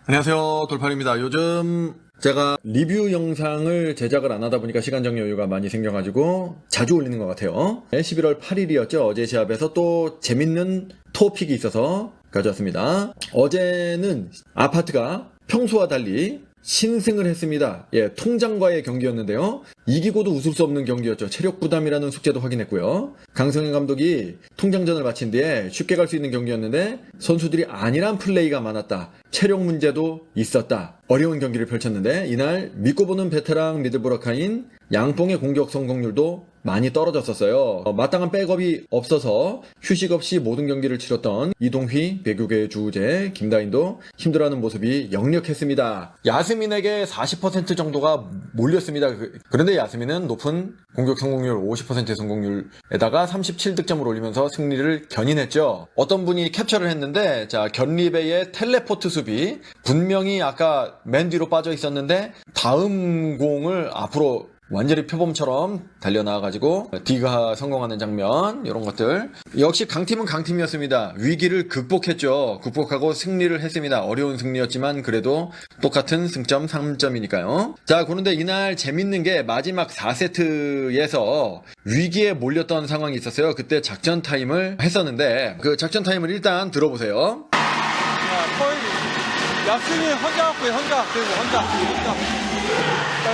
안녕하세요, 돌팔입니다. 요즘 제가 리뷰 영상을 제작을 안 하다 보니까 시간적 여유가 많이 생겨가지고 자주 올리는 것 같아요. 11월 8일이었죠. 어제 시합에서 또 재밌는 토픽이 있어서 가져왔습니다. 어제는 아파트가 평소와 달리 신승을 했습니다. 통장과의 경기였는데요. 이기고도 웃을 수 없는 경기였죠. 체력 부담이라는 숙제도 확인했고요. 강성현 감독이 통장전을 마친 뒤에 쉽게 갈 수 있는 경기였는데 선수들이 안일한 플레이가 많았다. 체력 문제도 있었다. 어려운 경기를 펼쳤는데 이날 믿고 보는 베테랑 미들브로카인 양뽕의 공격 성공률도 많이 떨어졌었어요. 마땅한 백업이 없어서 휴식 없이 모든 경기를 치렀던 이동휘, 배구계 주우재, 김다인도 힘들어하는 모습이 역력했습니다. 야스민에게 40% 정도가 몰렸습니다. 그런데 야스민은 높은 공격 성공률 50%의 성공률에다가 37득점을 올리면서 승리를 견인했죠. 어떤 분이 캡처를 했는데 견리베의 텔레포트 수비, 분명히 아까 맨 뒤로 빠져 있었는데 다음 공을 앞으로 완전히 표범처럼 달려나와가지고 D가 성공하는 장면, 이런 것들. 역시 강팀은 강팀이었습니다. 위기를 극복했죠. 극복하고 승리를 했습니다. 어려운 승리였지만 그래도 똑같은 승점 3점이니까요. 자, 그런데 이날 재밌는 게 마지막 4세트에서 위기에 몰렸던 상황이 있었어요. 그때 작전 타임을 했었는데 그 작전 타임을 일단 들어보세요. 야, 거의 야스민 혼자 갖고 혼자.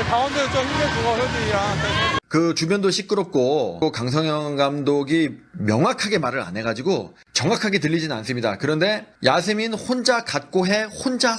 가운데서 좀 힘내주고 효진이랑. 그 주변도 시끄럽고 또 강성현 감독이 명확하게 말을 안 해가지고 정확하게 들리진 않습니다. 그런데 야스민 혼자 갖고 해 혼자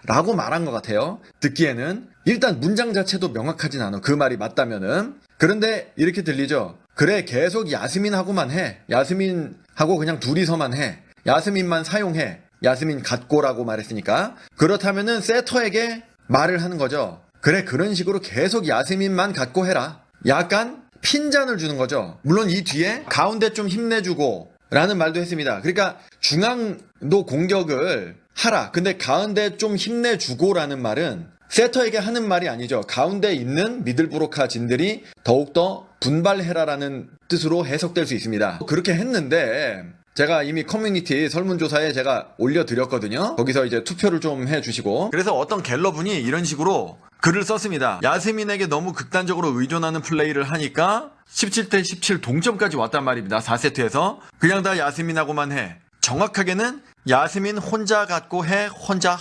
라고 말한 것 같아요. 듣기에는 일단 문장 자체도 명확하진 않아. 그 말이 맞다면은. 그런데 이렇게 들리죠. 그래, 계속 야스민하고만 해. 야스민하고 그냥 둘이서만 해. 야스민만 사용해. 야스민 갖고라고 말했으니까. 그렇다면은 세터에게 말을 하는 거죠. 그래, 그런 식으로 계속 야스민만 갖고 해라. 약간 핀잔을 주는 거죠. 물론 이 뒤에 가운데 좀 힘내주고 라는 말도 했습니다. 그러니까 중앙도 공격을 하라. 근데 가운데 좀 힘내주고 라는 말은 세터에게 하는 말이 아니죠. 가운데 있는 미들브로카 진들이 더욱더 분발해라라는 뜻으로 해석될 수 있습니다. 그렇게 했는데 제가 이미 커뮤니티 설문조사에 제가 올려드렸거든요. 거기서 이제 투표를 좀 해주시고. 그래서 어떤 갤러분이 이런 식으로 글을 썼습니다. 야스민에게 너무 극단적으로 의존하는 플레이를 하니까 17대 17 동점까지 왔단 말입니다. 4세트에서. 그냥 다 야스민하고만 해. 정확하게는 야스민 혼자 갖고 해 혼자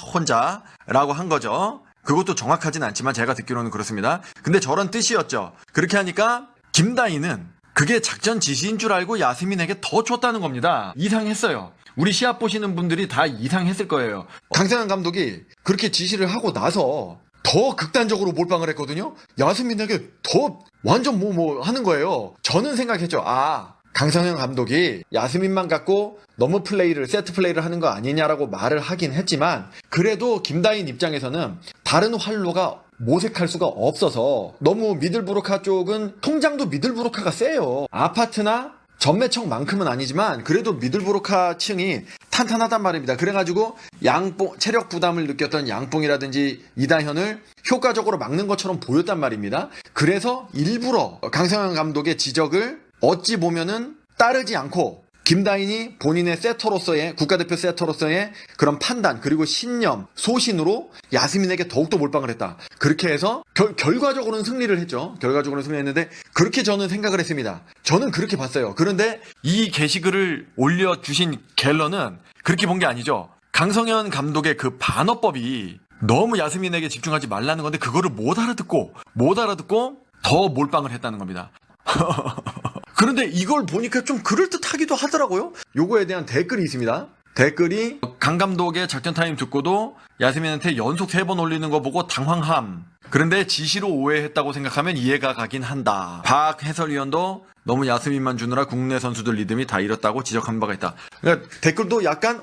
라고 한 거죠. 그것도 정확하진 않지만 제가 듣기로는 그렇습니다. 근데 저런 뜻이었죠. 그렇게 하니까 김다희는 그게 작전 지시인 줄 알고 야스민에게 더 줬다는 겁니다. 이상했어요. 우리 시합 보시는 분들이 다 이상했을 거예요. 강성현 감독이 그렇게 지시를 하고 나서 더 극단적으로 몰빵을 했거든요. 야스민에게 더 완전 뭐 하는 거예요. 저는 생각했죠. 강성현 감독이 야스민만 갖고 너무 세트 플레이를 하는 거 아니냐라고 말을 하긴 했지만 그래도 김다인 입장에서는 다른 활로가 모색할 수가 없어서 너무 미들브로카 쪽은 통장도 미들브로카가 세요. 아파트나 전매청만큼은 아니지만 그래도 미들브로카 층이 탄탄하단 말입니다. 그래가지고 양뽕 체력 부담을 느꼈던 양뽕이라든지 이다현을 효과적으로 막는 것처럼 보였단 말입니다. 그래서 일부러 강성현 감독의 지적을 어찌 보면은 따르지 않고 김다인이 본인의 세터로서의 국가대표 세터로서의 그런 판단 그리고 신념, 소신으로 야스민에게 더욱더 몰빵을 했다. 그렇게 해서 결과적으로는 승리를 했죠. 결과적으로는 승리했는데 그렇게 저는 생각을 했습니다. 저는 그렇게 봤어요. 그런데 이 게시글을 올려주신 갤러는 그렇게 본 게 아니죠. 강성현 감독의 그 반어법이 너무 야스민에게 집중하지 말라는 건데 그거를 못 알아듣고 더 몰빵을 했다는 겁니다. 그런데 이걸 보니까 좀 그럴듯하기도 하더라고요. 요거에 대한 댓글이 있습니다. 댓글이 강 감독의 작전 타임 듣고도 야스민한테 연속 3번 올리는 거 보고 당황함. 그런데 지시로 오해했다고 생각하면 이해가 가긴 한다. 박 해설위원도 너무 야스민만 주느라 국내 선수들 리듬이 다 잃었다고 지적한 바가 있다. 그러니까 댓글도 약간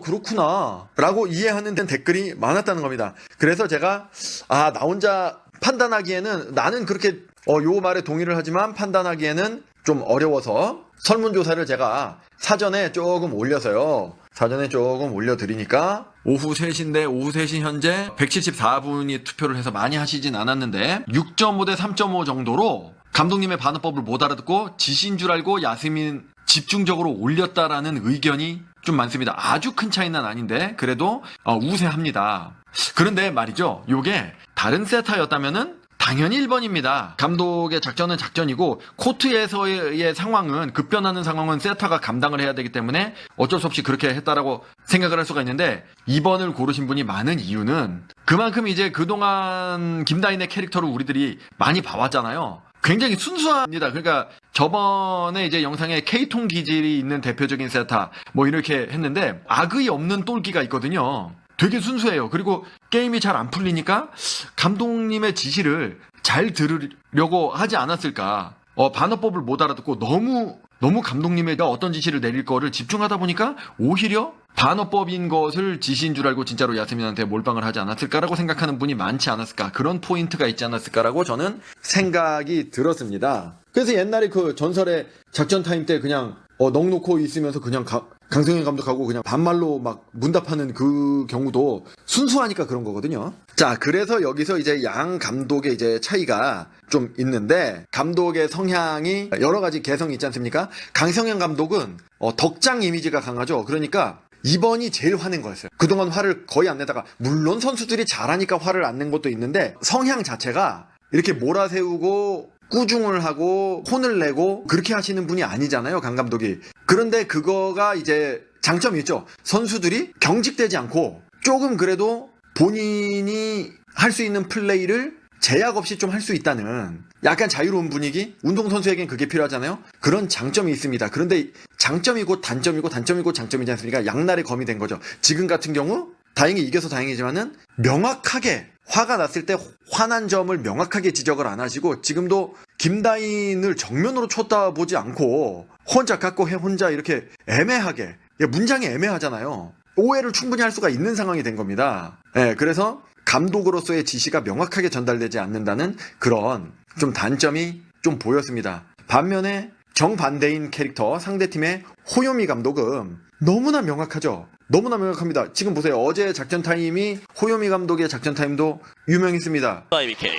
그렇구나 라고 이해하는 댓글이 많았다는 겁니다. 그래서 제가 나 혼자 판단하기에는 나는 그렇게 요 말에 동의를 하지만 판단하기에는 좀 어려워서 설문조사를 제가 사전에 조금 올려서요. 사전에 조금 올려드리니까 오후 3시인데 오후 3시 현재 174분이 투표를 해서 많이 하시진 않았는데 6.5 대 3.5 정도로 감독님의 반어법을 못 알아듣고 지시인 줄 알고 야스민 집중적으로 올렸다라는 의견이 좀 많습니다. 아주 큰 차이는 아닌데 그래도 우세합니다. 그런데 말이죠. 요게 다른 세타였다면은 당연히 1번입니다. 감독의 작전은 작전이고 코트에서의 상황은 급변하는 상황은 세타가 감당을 해야 되기 때문에 어쩔 수 없이 그렇게 했다라고 생각을 할 수가 있는데 2번을 고르신 분이 많은 이유는 그만큼 이제 그동안 김다인의 캐릭터를 우리들이 많이 봐왔잖아요. 굉장히 순수합니다. 그러니까 저번에 이제 영상에 K통 기질이 있는 대표적인 세타 뭐 이렇게 했는데 악의 없는 똘끼가 있거든요. 되게 순수해요. 그리고 게임이 잘 안 풀리니까 감독님의 지시를 잘 들으려고 하지 않았을까. 반어법을 못 알아듣고 너무 감독님의 어떤 지시를 내릴 거를 집중하다 보니까 오히려 반어법인 것을 지시인 줄 알고 진짜로 야스민한테 몰빵을 하지 않았을까라고 생각하는 분이 많지 않았을까. 그런 포인트가 있지 않았을까라고 저는 생각이 들었습니다. 그래서 옛날에 그 전설의 작전 타임 때 그냥 넋 놓고 있으면서 그냥 강성현 감독하고 그냥 반말로 막 문답하는 그 경우도 순수하니까 그런 거거든요. 자, 그래서 여기서 이제 양 감독의 이제 차이가 좀 있는데 감독의 성향이 여러 가지 개성이 있지 않습니까? 강성현 감독은 덕장 이미지가 강하죠. 그러니까 이번이 제일 화낸 거였어요. 그동안 화를 거의 안 내다가 물론 선수들이 잘하니까 화를 안 낸 것도 있는데 성향 자체가 이렇게 몰아세우고 꾸중을 하고 혼을 내고 그렇게 하시는 분이 아니잖아요, 강 감독이. 그런데 그거가 이제 장점이 있죠. 선수들이 경직되지 않고 조금 그래도 본인이 할 수 있는 플레이를 제약 없이 좀 할 수 있다는 약간 자유로운 분위기? 운동선수에겐 그게 필요하잖아요? 그런 장점이 있습니다. 그런데 장점이고 단점이고 단점이고 장점이지 않습니까? 양날의 검이 된 거죠. 지금 같은 경우 다행히 이겨서 다행이지만은 명확하게 화가 났을 때 화난 점을 명확하게 지적을 안 하시고 지금도 김다인을 정면으로 쳐다보지 않고 혼자 갖고 해 혼자 이렇게 애매하게 문장이 애매하잖아요. 오해를 충분히 할 수가 있는 상황이 된 겁니다. 그래서 감독으로서의 지시가 명확하게 전달되지 않는다는 그런 좀 단점이 좀 보였습니다. 반면에 정반대인 캐릭터 상대팀의 호요미 감독은 너무나 명확하죠. 너무나 명확합니다. 지금 보세요. 어제 작전 타임이 호요미 감독의 작전 타임도 유명했습니다. IBK.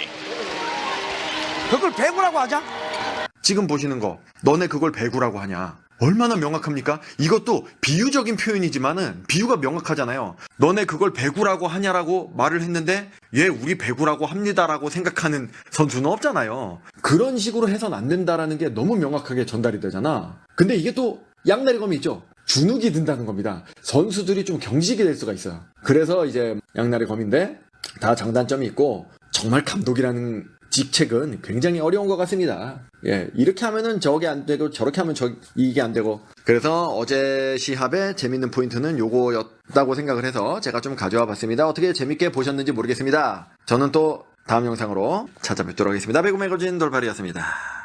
그걸 배구라고 하자. 지금 보시는 거 너네 그걸 배구라고 하냐. 얼마나 명확합니까? 이것도 비유적인 표현이지만은 비유가 명확하잖아요. 너네 그걸 배구라고 하냐라고 말을 했는데 예, 우리 배구라고 합니다라고 생각하는 선수는 없잖아요. 그런 식으로 해선 안 된다라는 게 너무 명확하게 전달이 되잖아. 근데 이게 또 양날의 검이 있죠. 주눅이 든다는 겁니다. 선수들이 좀 경직이 될 수가 있어요. 그래서 이제 양날의 검인데 다 장단점이 있고 정말 감독이라는 직책은 굉장히 어려운 것 같습니다. 예, 이렇게 하면은 저게 안 되고 저렇게 하면 이게 안 되고. 그래서 어제 시합의 재밌는 포인트는 요거였다고 생각을 해서 제가 좀 가져와 봤습니다. 어떻게 재밌게 보셨는지 모르겠습니다. 저는 또 다음 영상으로 찾아뵙도록 하겠습니다. 배구 매거진 돌팔이였습니다.